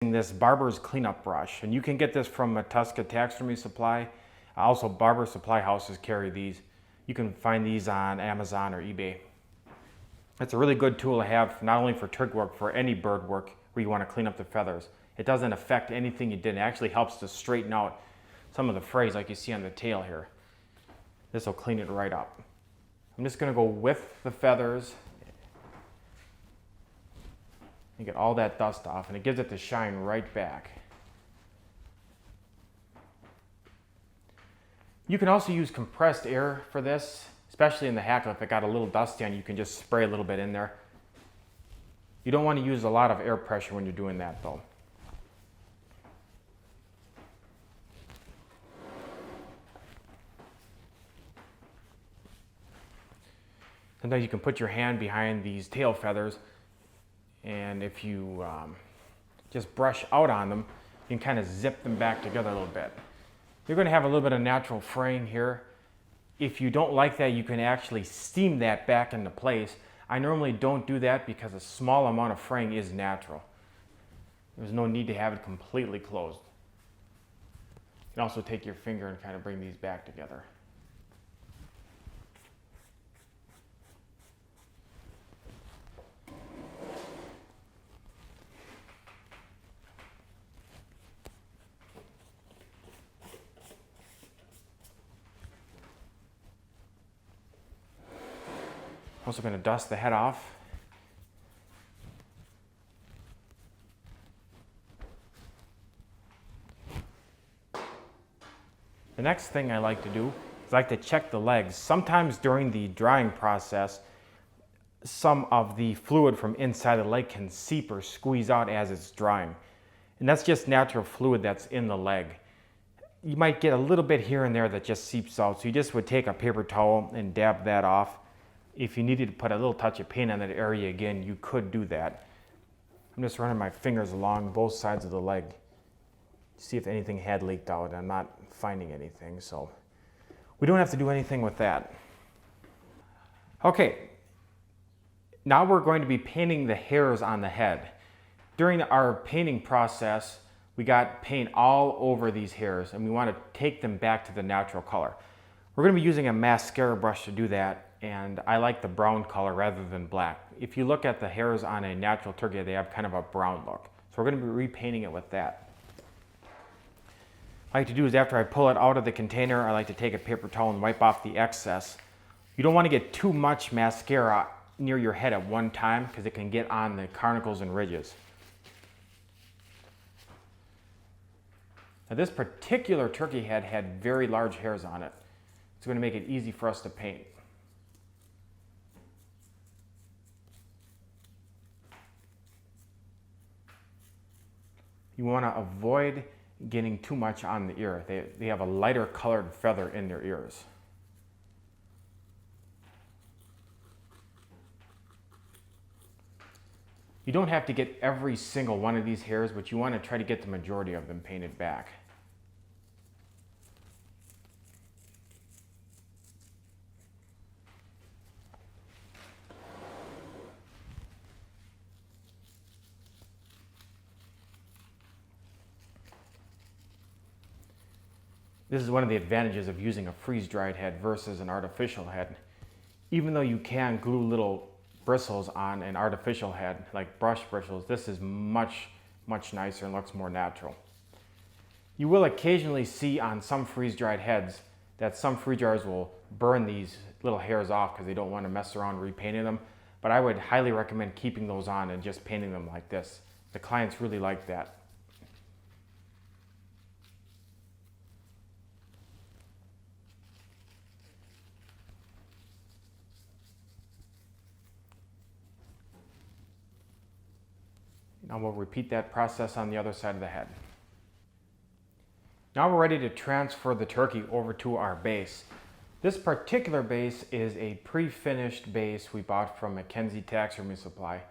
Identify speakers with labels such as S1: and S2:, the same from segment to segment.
S1: This barber's cleanup brush, and you can get this from a Tuska taxidermy supply. Also, barber supply houses carry these. You can find these on Amazon or eBay. It's a really good tool to have, not only for turkey work, for any bird work where you want to clean up the feathers. It doesn't affect anything you did. It actually helps to straighten out some of the frays like you see on the tail here. This will clean it right up. I'm just going to go with the feathers and get all that dust off, and it gives it the shine right back. You can also use compressed air for this, especially in the hackle. If it got a little dusty on, you can just spray a little bit in there. You don't want to use a lot of air pressure when you're doing that though. Sometimes you can put your hand behind these tail feathers, and if you just brush out on them, you can kind of zip them back together a little bit. You're going to have a little bit of natural fraying here. If you don't like that, you can actually steam that back into place. I normally don't do that because a small amount of fraying is natural. There's no need to have it completely closed. You can also take your finger and kind of bring these back together. Also going to dust the head off. The next thing I like to do is I like to check the legs. Sometimes during the drying process, some of the fluid from inside the leg can seep or squeeze out as it's drying. And that's just natural fluid that's in the leg. You might get a little bit here and there that just seeps out. So you just would take a paper towel and dab that off. If you needed to put a little touch of paint on that area again, you could do that. I'm just running my fingers along both sides of the leg to see if anything had leaked out. I'm not finding anything, so we don't have to do anything with that. Okay, now we're going to be painting the hairs on the head. During our painting process, we got paint all over these hairs, and we want to take them back to the natural color. We're going to be using a mascara brush to do that, and I like the brown color rather than black. If you look at the hairs on a natural turkey, they have kind of a brown look. So we're going to be repainting it with that. What I like to do is after I pull it out of the container, I like to take a paper towel and wipe off the excess. You don't want to get too much mascara near your head at one time because it can get on the carnicles and ridges. Now this particular turkey head had very large hairs on it. It's going to make it easy for us to paint. You want to avoid getting too much on the ear. They have a lighter colored feather in their ears. You don't have to get every single one of these hairs, but you want to try to get the majority of them painted back. This is one of the advantages of using a freeze-dried head versus an artificial head. Even though you can glue little bristles on an artificial head, like brush bristles, this is much nicer and looks more natural. You will occasionally see on some freeze-dried heads that some freeze dryers will burn these little hairs off because they don't want to mess around repainting them, but I would highly recommend keeping those on and just painting them like this. The clients really like that. Now we'll repeat that process on the other side of the head. Now we're ready to transfer the turkey over to our base. This particular base is a pre-finished base we bought from Mackenzie Taxidermy Supply.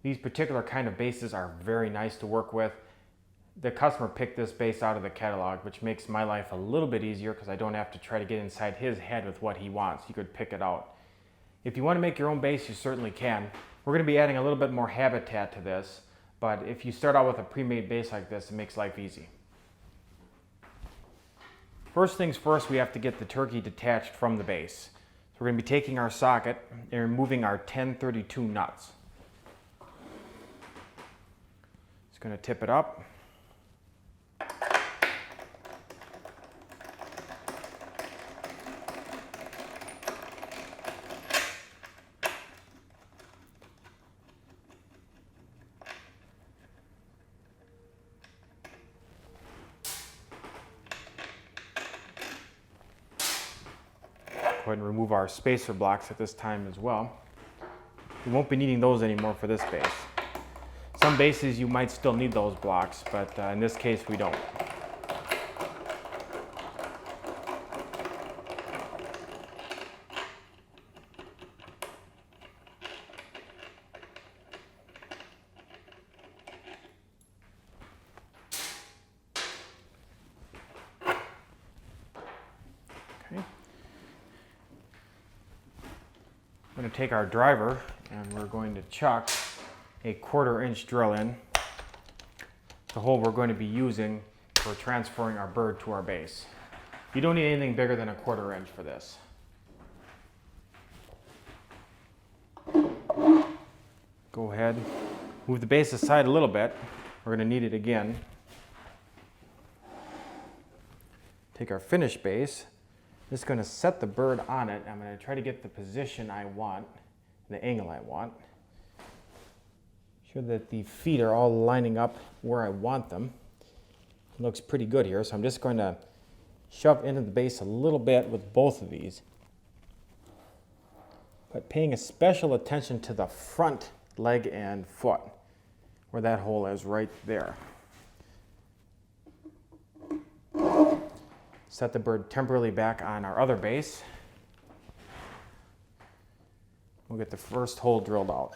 S1: These particular kind of bases are very nice to work with. The customer picked this base out of the catalog, which makes my life a little bit easier because I don't have to try to get inside his head with what he wants. He could pick it out. If you want to make your own base, you certainly can. We're going to be adding a little bit more habitat to this. But if you start out with a pre-made base like this, it makes life easy. First things first, we have to get the turkey detached from the base. So we're going to be taking our socket and removing our 1032 nuts. Just going to tip it up. Go ahead and remove our spacer blocks at this time as well. We won't be needing those anymore for this base. Some bases you might still need those blocks, but in this case we don't. Okay. I'm going to take our driver and we're going to chuck a 1/4 inch drill in the hole we're going to be using for transferring our bird to our base. You don't need anything bigger than a 1/4 inch for this. Go ahead, move the base aside a little bit. We're going to need it again. Take our finished base. Just going to set the bird on it. I'm going to try to get the position I want, the angle I want. Sure that the feet are all lining up where I want them. It looks pretty good here, so I'm just going to shove into the base a little bit with both of these. But paying a special attention to the front leg and foot, where that hole is right there. Set the bird temporarily back on our other base. We'll get the first hole drilled out.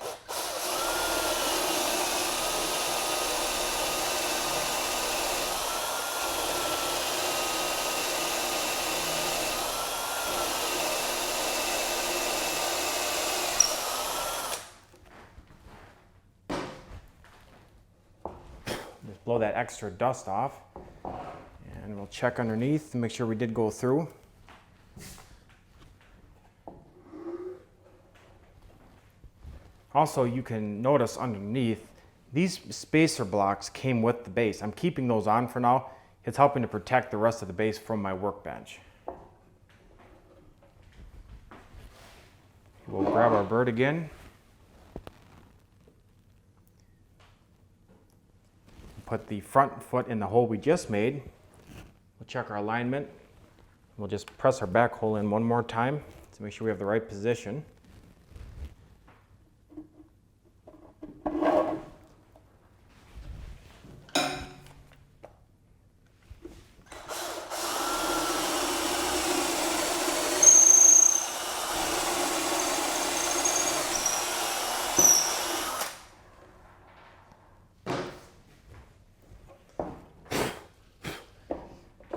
S1: Just blow that extra dust off. And we'll check underneath and make sure we did go through. Also, you can notice underneath, these spacer blocks came with the base. I'm keeping those on for now. It's helping to protect the rest of the base from my workbench. We'll grab our bird again. Put the front foot in the hole we just made. We'll check our alignment. We'll just press our back hole in one more time to make sure we have the right position.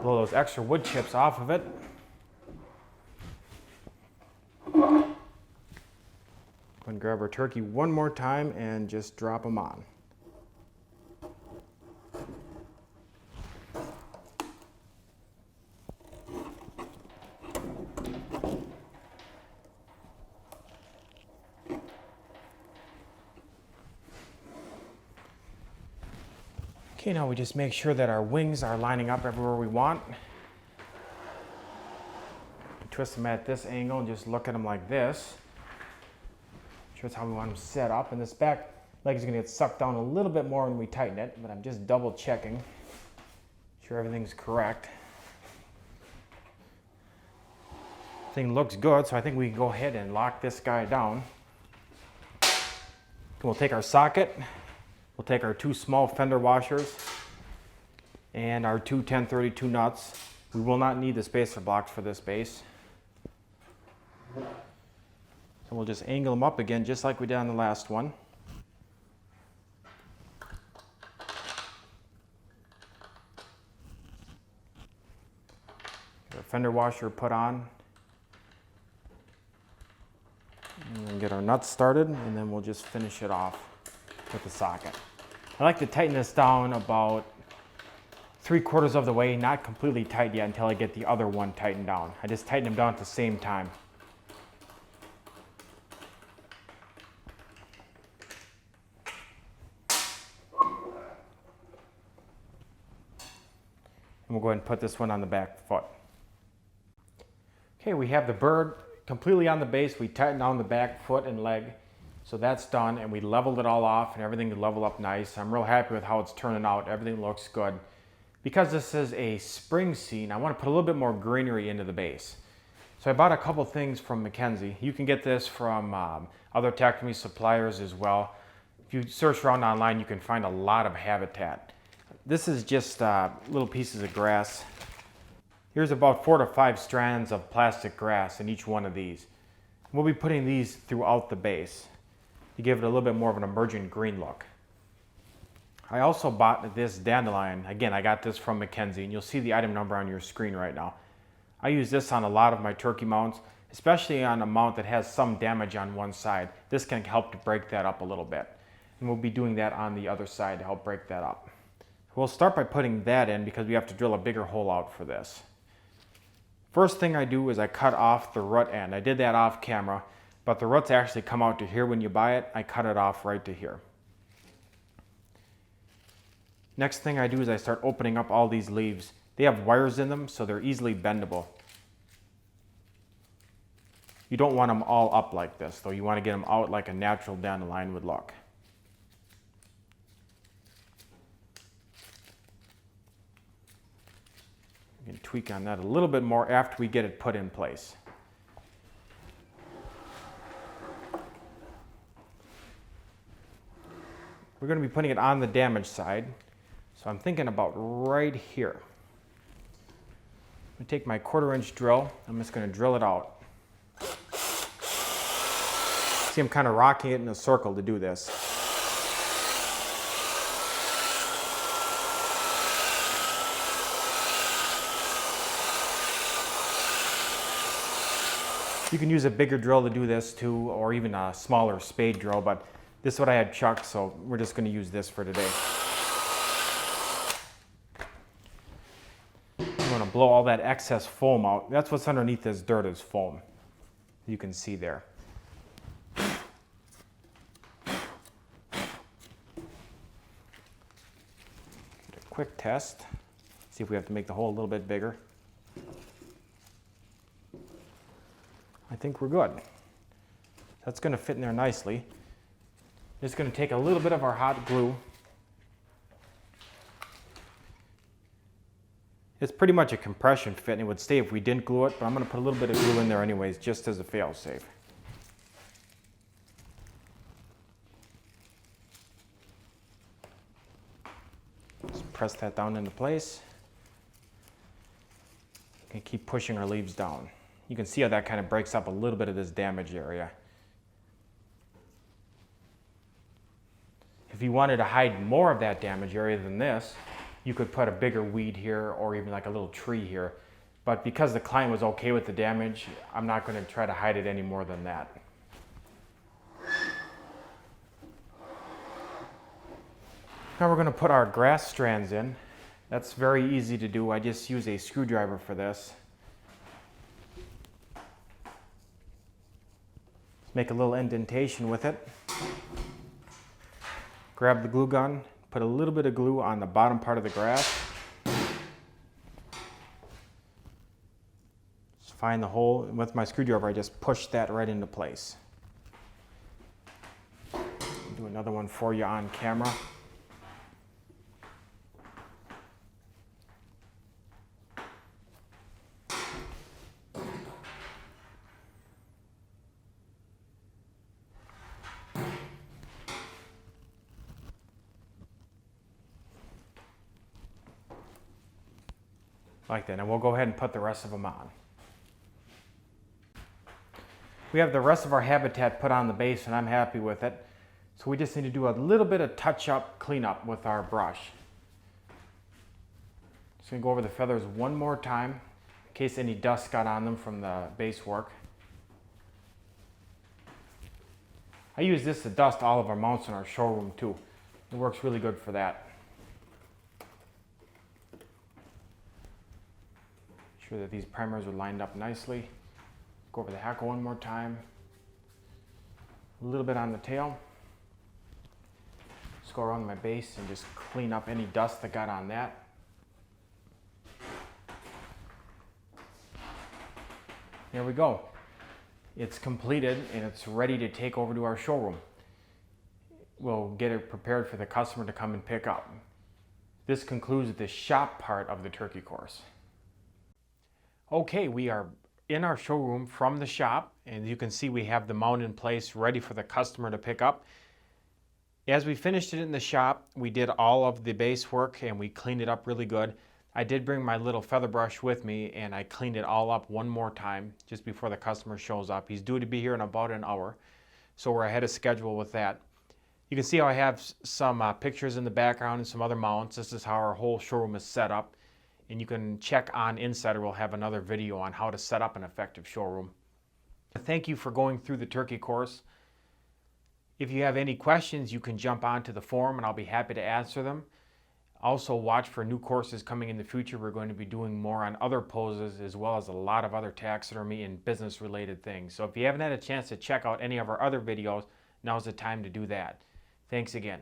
S1: Blow those extra wood chips off of it. Go and grab our turkey one more time and just drop them on. Okay, now we just make sure that our wings are lining up everywhere we want. Twist them at this angle and just look at them like this. Sure, that's how we want them set up. And this back leg is going to get sucked down a little bit more when we tighten it, but I'm just double checking. Sure everything's correct. Thing looks good, so I think we can go ahead and lock this guy down. We'll take our socket. We'll take our 2 small fender washers and our 2 1032 nuts. We will not need the spacer blocks for this base. So we'll just angle them up again just like we did on the last one. Get our fender washer put on. And then get our nuts started, and then we'll just finish it off with the socket. I like to tighten this down about 3/4 of the way, not completely tight yet until I get the other one tightened down. I just tighten them down at the same time. And we'll go ahead and put this one on the back foot. Okay, we have the bird completely on the base. We tightened down the back foot and leg. So that's done, and we leveled it all off and everything leveled up nice. I'm real happy with how it's turning out. Everything looks good. Because this is a spring scene, I want to put a little bit more greenery into the base. So I bought a couple things from Mackenzie. You can get this from other taxidermy suppliers as well. If you search around online, you can find a lot of habitat. This is just little pieces of grass. Here's about 4 to 5 strands of plastic grass in each one of these. We'll be putting these throughout the base to give it a little bit more of an emergent green look. I also bought this dandelion. Again, I got this from Mackenzie, and you'll see the item number on your screen right now. I use this on a lot of my turkey mounts, especially on a mount that has some damage on one side. This can help to break that up a little bit. And we'll be doing that on the other side to help break that up. We'll start by putting that in because we have to drill a bigger hole out for this. First thing I do is I cut off the rut end. I did that off camera, but the ruts actually come out to here when you buy it. I cut it off right to here. Next thing I do is I start opening up all these leaves. They have wires in them, so they're easily bendable. You don't want them all up like this, though. You want to get them out like a natural dandelion would look. You can tweak on that a little bit more after we get it put in place. We're going to be putting it on the damaged side, so I'm thinking about right here. I'm going to take my 1/4 inch drill. I'm just going to drill it out. See, I'm kind of rocking it in a circle to do this. You can use a bigger drill to do this too, or even a smaller spade drill, but this is what I had chucked, so we're just going to use this for today. I'm going to blow all that excess foam out. That's what's underneath this dirt is foam. You can see there. Get a quick test. See if we have to make the hole a little bit bigger. I think we're good. That's going to fit in there nicely. Just going to take a little bit of our hot glue. It's pretty much a compression fit, and it would stay if we didn't glue it, but I'm going to put a little bit of glue in there anyways, just as a fail-safe. Just press that down into place. And keep pushing our leaves down. You can see how that kind of breaks up a little bit of this damaged area. If you wanted to hide more of that damaged area than this, you could put a bigger weed here or even like a little tree here. But because the client was okay with the damage, I'm not going to try to hide it any more than that. Now we're going to put our grass strands in. That's very easy to do. I just use a screwdriver for this. Make a little indentation with it. Grab the glue gun, put a little bit of glue on the bottom part of the grass. Just find the hole, and with my screwdriver I just push that right into place. Do another one for you on camera. Like that, and we'll go ahead and put the rest of them on. We have the rest of our habitat put on the base, and I'm happy with it. So we just need to do a little bit of touch-up, cleanup with our brush. Just gonna go over the feathers one more time, in case any dust got on them from the base work. I use this to dust all of our mounts in our showroom too. It works really good for that. Make sure that these primers are lined up nicely. Go over the hackle one more time. A little bit on the tail. Just go around my base and just clean up any dust that got on that. There we go. It's completed and it's ready to take over to our showroom. We'll get it prepared for the customer to come and pick up. This concludes the shop part of the turkey course. Okay, we are in our showroom from the shop, and you can see we have the mount in place ready for the customer to pick up. As we finished it in the shop, we did all of the base work and we cleaned it up really good. I did bring my little feather brush with me and I cleaned it all up one more time just before the customer shows up. He's due to be here in about an hour, so we're ahead of schedule with that. You can see how I have some pictures in the background and some other mounts. This is how our whole showroom is set up. And you can check on Insider. We'll have another video on how to set up an effective showroom. Thank you for going through the turkey course. If you have any questions, you can jump onto the forum and I'll be happy to answer them. Also watch for new courses coming in the future. We're going to be doing more on other poses as well as a lot of other taxidermy and business related things. So if you haven't had a chance to check out any of our other videos, now's the time to do that. Thanks again.